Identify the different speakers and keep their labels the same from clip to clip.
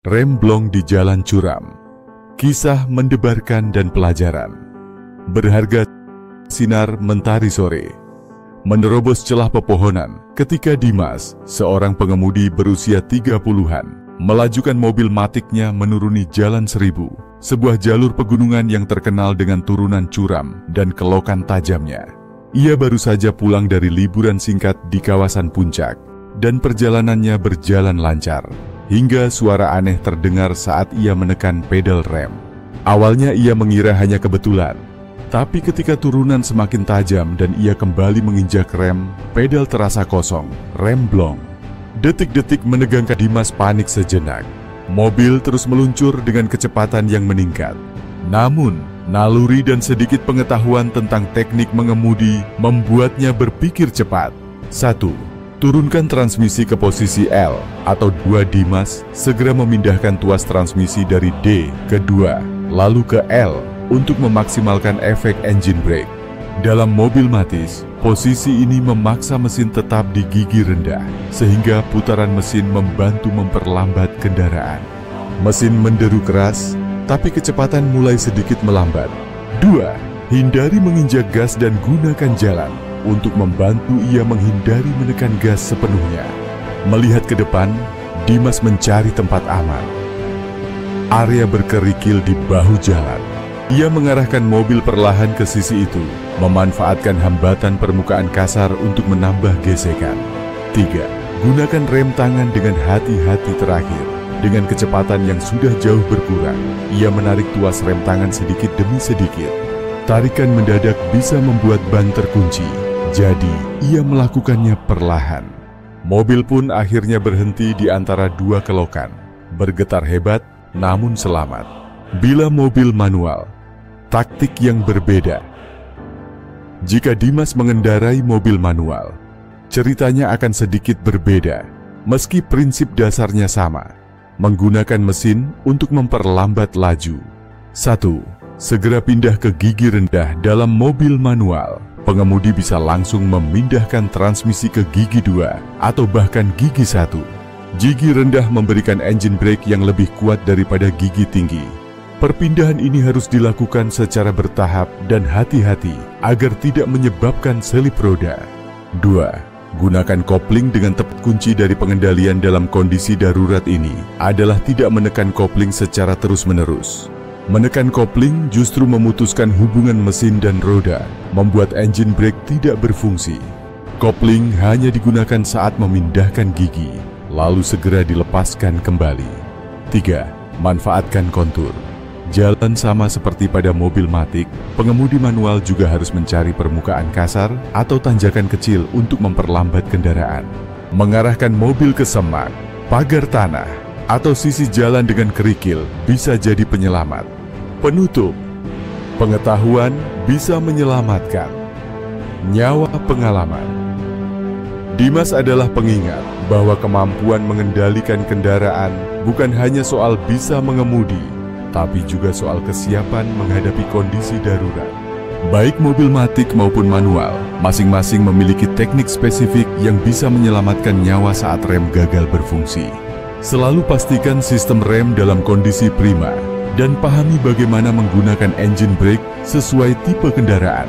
Speaker 1: Rem blong di jalan curam. Kisah mendebarkan dan pelajaran. Berharga sinar mentari sore. Menerobos celah pepohonan ketika Dimas, seorang pengemudi berusia 30-an, melajukan mobil matiknya menuruni Jalan Seribu, sebuah jalur pegunungan yang terkenal dengan turunan curam dan kelokan tajamnya. Ia baru saja pulang dari liburan singkat di kawasan puncak, dan perjalanannya berjalan lancar. Hingga suara aneh terdengar saat ia menekan pedal rem. Awalnya ia mengira hanya kebetulan, tapi ketika turunan semakin tajam dan ia kembali menginjak rem, pedal terasa kosong, rem blong. Detik-detik menegangkan Dimas panik sejenak. Mobil terus meluncur dengan kecepatan yang meningkat. Namun, naluri dan sedikit pengetahuan tentang teknik mengemudi membuatnya berpikir cepat. 1. Turunkan transmisi ke posisi L atau 2. Dimas segera memindahkan tuas transmisi dari D ke 2, lalu ke L untuk memaksimalkan efek engine brake. Dalam mobil Matiz, posisi ini memaksa mesin tetap di gigi rendah, sehingga putaran mesin membantu memperlambat kendaraan. Mesin menderu keras, tapi kecepatan mulai sedikit melambat. 2. Hindari menginjak gas dan gunakan jalan. Untuk membantu ia menghindari menekan gas sepenuhnya. Melihat ke depan, Dimas mencari tempat aman. Area berkerikil di bahu jalan. Ia mengarahkan mobil perlahan ke sisi itu, memanfaatkan hambatan permukaan kasar untuk menambah gesekan. 3. Gunakan rem tangan dengan hati-hati terakhir. Dengan kecepatan yang sudah jauh berkurang, ia menarik tuas rem tangan sedikit demi sedikit. Tarikan mendadak bisa membuat ban terkunci. Jadi, ia melakukannya perlahan. Mobil pun akhirnya berhenti di antara dua kelokan. Bergetar hebat, namun selamat. Bila mobil manual, taktik yang berbeda. Jika Dimas mengendarai mobil manual, ceritanya akan sedikit berbeda, meski prinsip dasarnya sama. Menggunakan mesin untuk memperlambat laju. 1. Segera pindah ke gigi rendah dalam mobil manual. Pengemudi bisa langsung memindahkan transmisi ke gigi 2 atau bahkan gigi 1. Gigi rendah memberikan engine brake yang lebih kuat daripada gigi tinggi. Perpindahan ini harus dilakukan secara bertahap dan hati-hati agar tidak menyebabkan selip roda. 2. Gunakan kopling dengan tepat. Kunci dari pengendalian dalam kondisi darurat ini adalah tidak menekan kopling secara terus-menerus. Menekan kopling justru memutuskan hubungan mesin dan roda, membuat engine brake tidak berfungsi. Kopling hanya digunakan saat memindahkan gigi, lalu segera dilepaskan kembali. 3. Manfaatkan kontur. Jalan sama seperti pada mobil matik, pengemudi manual juga harus mencari permukaan kasar atau tanjakan kecil untuk memperlambat kendaraan. Mengarahkan mobil ke semak, pagar tanah, atau sisi jalan dengan kerikil bisa jadi penyelamat. Penutup, pengetahuan bisa menyelamatkan nyawa. Pengalaman. Dimas adalah pengingat bahwa kemampuan mengendalikan kendaraan bukan hanya soal bisa mengemudi, tapi juga soal kesiapan menghadapi kondisi darurat. Baik mobil matik maupun manual, masing-masing memiliki teknik spesifik yang bisa menyelamatkan nyawa saat rem gagal berfungsi. Selalu pastikan sistem rem dalam kondisi prima, dan pahami bagaimana menggunakan engine brake sesuai tipe kendaraan.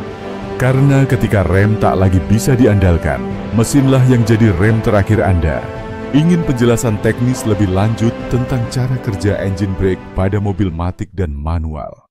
Speaker 1: Karena ketika rem tak lagi bisa diandalkan, mesinlah yang jadi rem terakhir Anda. Ingin penjelasan teknis lebih lanjut tentang cara kerja engine brake pada mobil matik dan manual?